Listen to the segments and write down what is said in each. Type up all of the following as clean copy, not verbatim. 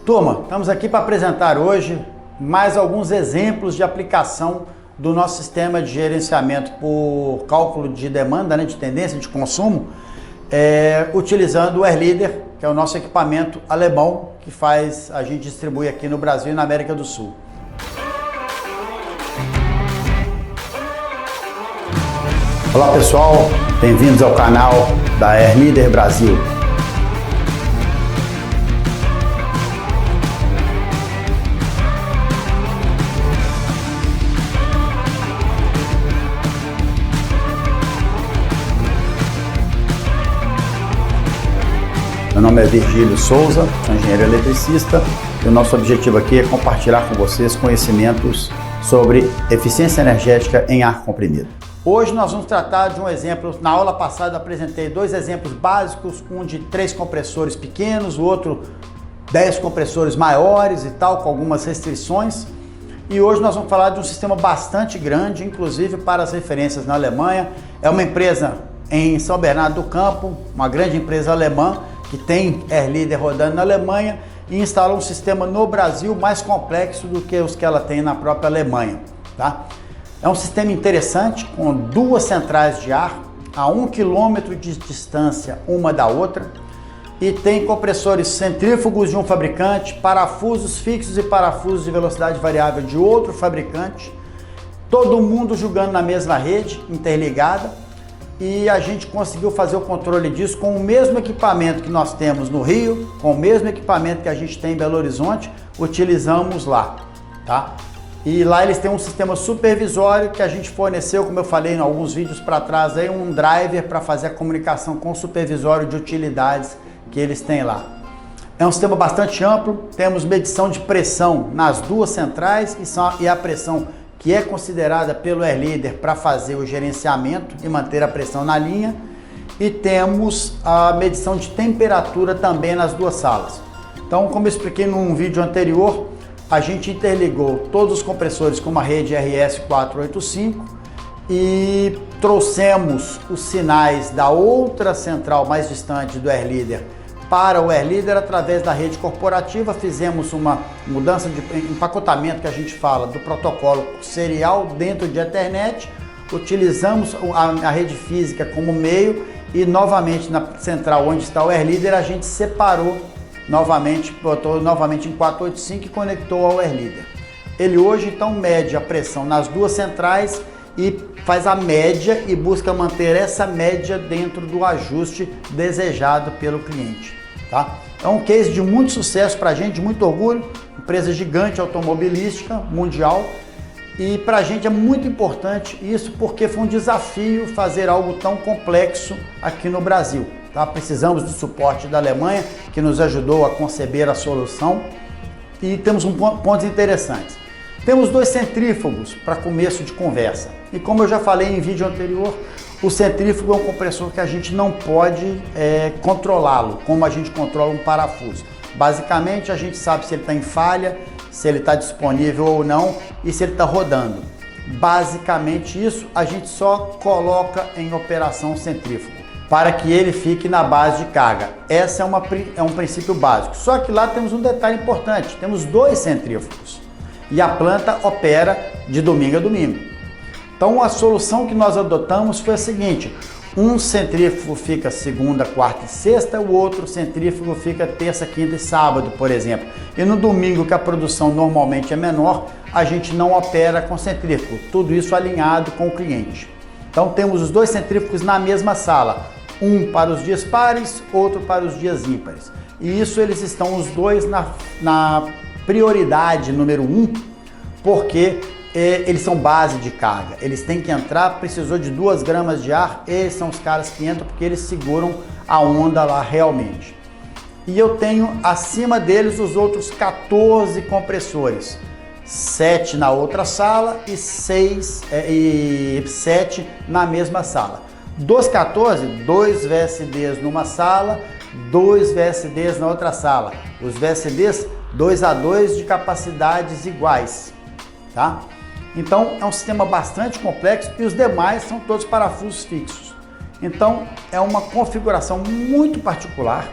Turma, estamos aqui para apresentar hoje mais alguns exemplos de aplicação do nosso sistema de gerenciamento por cálculo de demanda, de tendência de consumo, utilizando o AirLeader, que é o nosso equipamento alemão que a gente distribui aqui no Brasil e na América do Sul. Olá pessoal, bem-vindos ao canal da AirLeader Brasil. Meu nome é Virgílio Souza, sou engenheiro eletricista e o nosso objetivo aqui é compartilhar com vocês conhecimentos sobre eficiência energética em ar comprimido. Hoje nós vamos tratar de um exemplo. Na aula passada eu apresentei dois exemplos básicos, um de 3 compressores pequenos, o outro 10 compressores maiores e tal, com algumas restrições. E hoje nós vamos falar de um sistema bastante grande, inclusive para as referências na Alemanha. É uma empresa em São Bernardo do Campo, uma grande empresa alemã, que tem AirLeader rodando na Alemanha e instala um sistema no Brasil mais complexo do que os que ela tem na própria Alemanha, tá? É um sistema interessante, com 2 centrais de ar a 1 km de distância uma da outra e tem compressores centrífugos de um fabricante, parafusos fixos e parafusos de velocidade variável de outro fabricante, todo mundo jogando na mesma rede interligada. E a gente conseguiu fazer o controle disso com o mesmo equipamento que nós temos no Rio, com o mesmo equipamento que a gente tem em Belo Horizonte, utilizamos lá, tá? E lá eles têm um sistema supervisório que a gente forneceu, como eu falei em alguns vídeos para trás, aí, um driver para fazer a comunicação com o supervisório de utilidades que eles têm lá. É um sistema bastante amplo, temos medição de pressão nas 2 centrais e a pressão que é considerada pelo AirLeader para fazer o gerenciamento e manter a pressão na linha, e temos a medição de temperatura também nas 2 salas. Então, como eu expliquei num vídeo anterior, a gente interligou todos os compressores com uma rede RS485 e trouxemos os sinais da outra central mais distante do AirLeader para o AirLeader através da rede corporativa. Fizemos uma mudança de empacotamento, que a gente fala, do protocolo serial dentro de Ethernet, utilizamos a rede física como meio e novamente na central onde está o AirLeader a gente separou novamente, botou novamente em 485 e conectou ao AirLeader. Ele hoje então mede a pressão nas 2 centrais e faz a média e busca manter essa média dentro do ajuste desejado pelo cliente. Tá? É um case de muito sucesso para a gente, de muito orgulho, empresa gigante automobilística mundial, e para a gente é muito importante isso porque foi um desafio fazer algo tão complexo aqui no Brasil. Tá? Precisamos do suporte da Alemanha, que nos ajudou a conceber a solução, e temos pontos interessantes. Temos 2 centrífugos para começo de conversa, e como eu já falei em vídeo anterior, o centrífugo é um compressor que a gente não pode controlá-lo, como a gente controla um parafuso. Basicamente, a gente sabe se ele está em falha, se ele está disponível ou não e se ele está rodando. Basicamente isso, a gente só coloca em operação o centrífugo, para que ele fique na base de carga. Esse é um princípio básico. Só que lá temos um detalhe importante, temos 2 centrífugos e a planta opera de domingo a domingo. Então a solução que nós adotamos foi a seguinte: um centrífugo fica segunda, quarta e sexta, o outro centrífugo fica terça, quinta e sábado, por exemplo. E no domingo, que a produção normalmente é menor, a gente não opera com centrífugo, tudo isso alinhado com o cliente. Então temos os 2 centrífugos na mesma sala, um para os dias pares, outro para os dias ímpares. E isso eles estão os 2 na prioridade número 1, porque eles são base de carga, eles têm que entrar, precisou de 2 gramas de ar, eles são os caras que entram porque eles seguram a onda lá realmente. E eu tenho acima deles os outros 14 compressores, 7 na outra sala e 7 na mesma sala. Dos 14, 2 VSDs numa sala, 2 VSDs na outra sala. Os VSDs 2 a 2 de capacidades iguais, tá? Então é um sistema bastante complexo e os demais são todos parafusos fixos. Então é uma configuração muito particular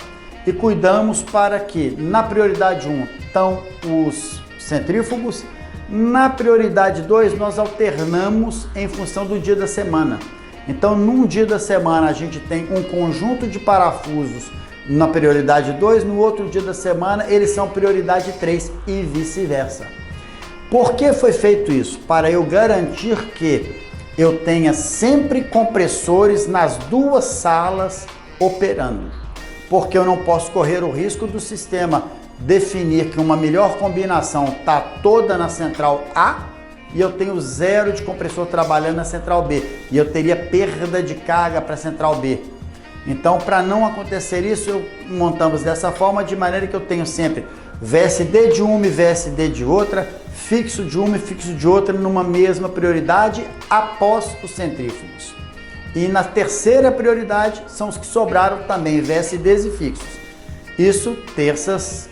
e cuidamos para que na prioridade 1 estão os centrífugos, na prioridade 2 nós alternamos em função do dia da semana. Então, num dia da semana a gente tem um conjunto de parafusos na prioridade 2, no outro dia da semana eles são prioridade 3 e vice-versa. Por que foi feito isso? Para eu garantir que eu tenha sempre compressores nas duas salas operando. Porque eu não posso correr o risco do sistema definir que uma melhor combinação está toda na central A e eu tenho 0 de compressor trabalhando na central B e eu teria perda de carga para a central B. Então, para não acontecer isso, montamos dessa forma, de maneira que eu tenho sempre VSD de uma e VSD de outra, fixo de uma e fixo de outra numa mesma prioridade após os centrífugos. E na terceira prioridade são os que sobraram também, VSDs e fixos. Isso terças,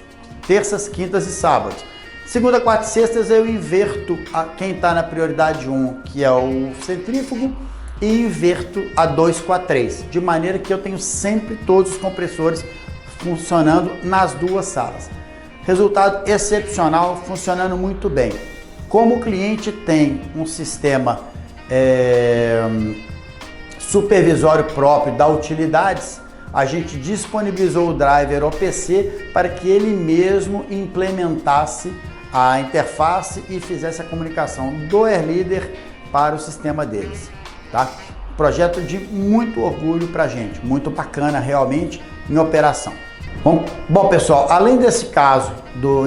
quintas e sábados. Segunda, quarta e sextas eu inverto quem está na prioridade 1, que é o centrífugo, e inverto a 2 com a 3, de maneira que eu tenho sempre todos os compressores funcionando nas duas salas. Resultado excepcional, funcionando muito bem. Como o cliente tem um sistema supervisório próprio da utilidades, a gente disponibilizou o driver OPC para que ele mesmo implementasse a interface e fizesse a comunicação do AirLeader para o sistema deles. Tá? Projeto de muito orgulho para a gente, muito bacana realmente em operação. Bom pessoal, além desse caso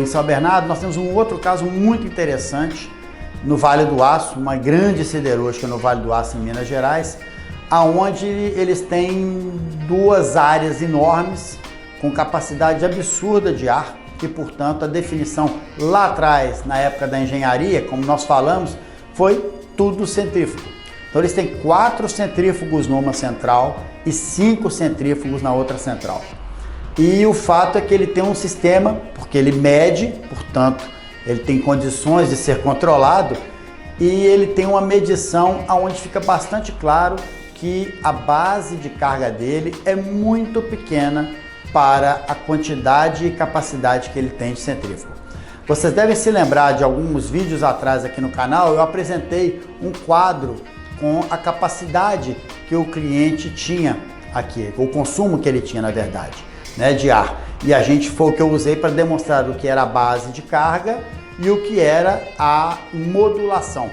em São Bernardo, nós temos um outro caso muito interessante no Vale do Aço, uma grande siderúrgica no Vale do Aço em Minas Gerais, aonde eles têm duas áreas enormes com capacidade absurda de ar e, portanto, a definição lá atrás, na época da engenharia, como nós falamos, foi tudo centrífugo. Então eles têm 4 centrífugos numa central e 5 centrífugos na outra central. E o fato é que ele tem um sistema, porque ele mede, portanto, ele tem condições de ser controlado e ele tem uma medição onde fica bastante claro que a base de carga dele é muito pequena para a quantidade e capacidade que ele tem de centrífugo. Vocês devem se lembrar de alguns vídeos atrás aqui no canal, eu apresentei um quadro com a capacidade que o cliente tinha aqui, o consumo que ele tinha na verdade, né, de ar. E foi o que eu usei para demonstrar o que era a base de carga e o que era a modulação.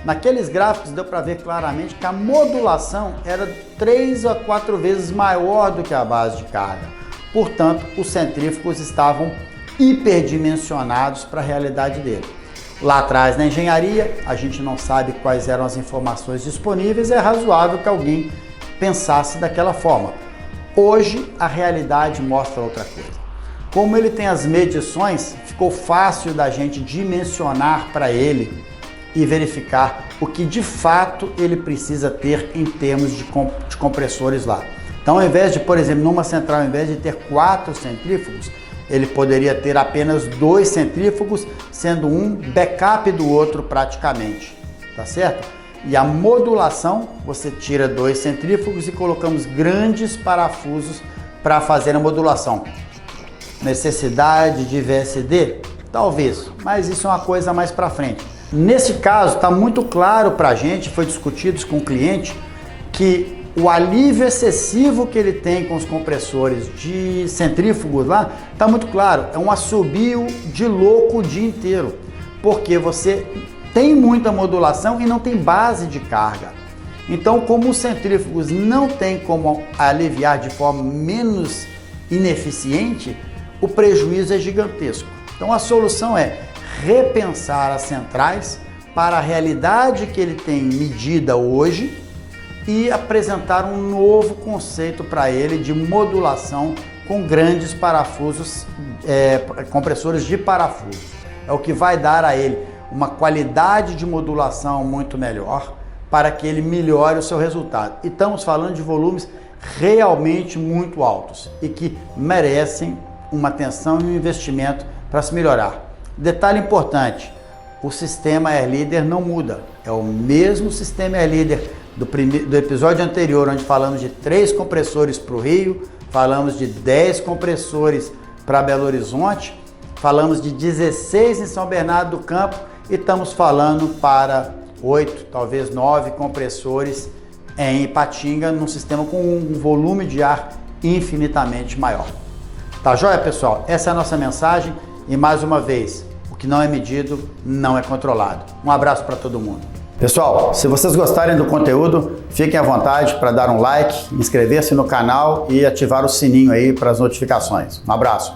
Naqueles gráficos deu para ver claramente que a modulação era 3 a 4 vezes maior do que a base de carga. Portanto, os centrífugos estavam hiperdimensionados para a realidade dele. Lá atrás na engenharia, a gente não sabe quais eram as informações disponíveis, é razoável que alguém pensasse daquela forma. Hoje, a realidade mostra outra coisa. Como ele tem as medições, ficou fácil da gente dimensionar para ele e verificar o que de fato ele precisa ter em termos de compressores lá. Então, ao invés de, por exemplo, numa central, ao invés de ter 4 centrífugos, ele poderia ter apenas 2 centrífugos, sendo um backup do outro praticamente, tá certo? E a modulação, você tira 2 centrífugos e colocamos grandes parafusos para fazer a modulação. Necessidade de VSD? Talvez, mas isso é uma coisa mais para frente. Nesse caso, está muito claro para a gente, foi discutido com o cliente, que o alívio excessivo que ele tem com os compressores de centrífugos lá, está muito claro, é um assobio de louco o dia inteiro, porque você tem muita modulação e não tem base de carga. Então, como os centrífugos não tem como aliviar de forma menos ineficiente, o prejuízo é gigantesco. Então, a solução é repensar as centrais para a realidade que ele tem medida hoje e apresentar um novo conceito para ele de modulação com grandes parafusos, compressores de parafuso. É o que vai dar a ele uma qualidade de modulação muito melhor para que ele melhore o seu resultado. E estamos falando de volumes realmente muito altos e que merecem uma atenção e um investimento para se melhorar. Detalhe importante, o sistema AirLeader não muda, é o mesmo sistema AirLeader do episódio anterior, onde falamos de 3 compressores para o Rio, falamos de 10 compressores para Belo Horizonte, falamos de 16 em São Bernardo do Campo e estamos falando para 8, talvez 9 compressores em Ipatinga, num sistema com um volume de ar infinitamente maior. Tá joia, pessoal? Essa é a nossa mensagem e, mais uma vez, o que não é medido não é controlado. Um abraço para todo mundo. Pessoal, se vocês gostarem do conteúdo, fiquem à vontade para dar um like, inscrever-se no canal e ativar o sininho aí para as notificações. Um abraço.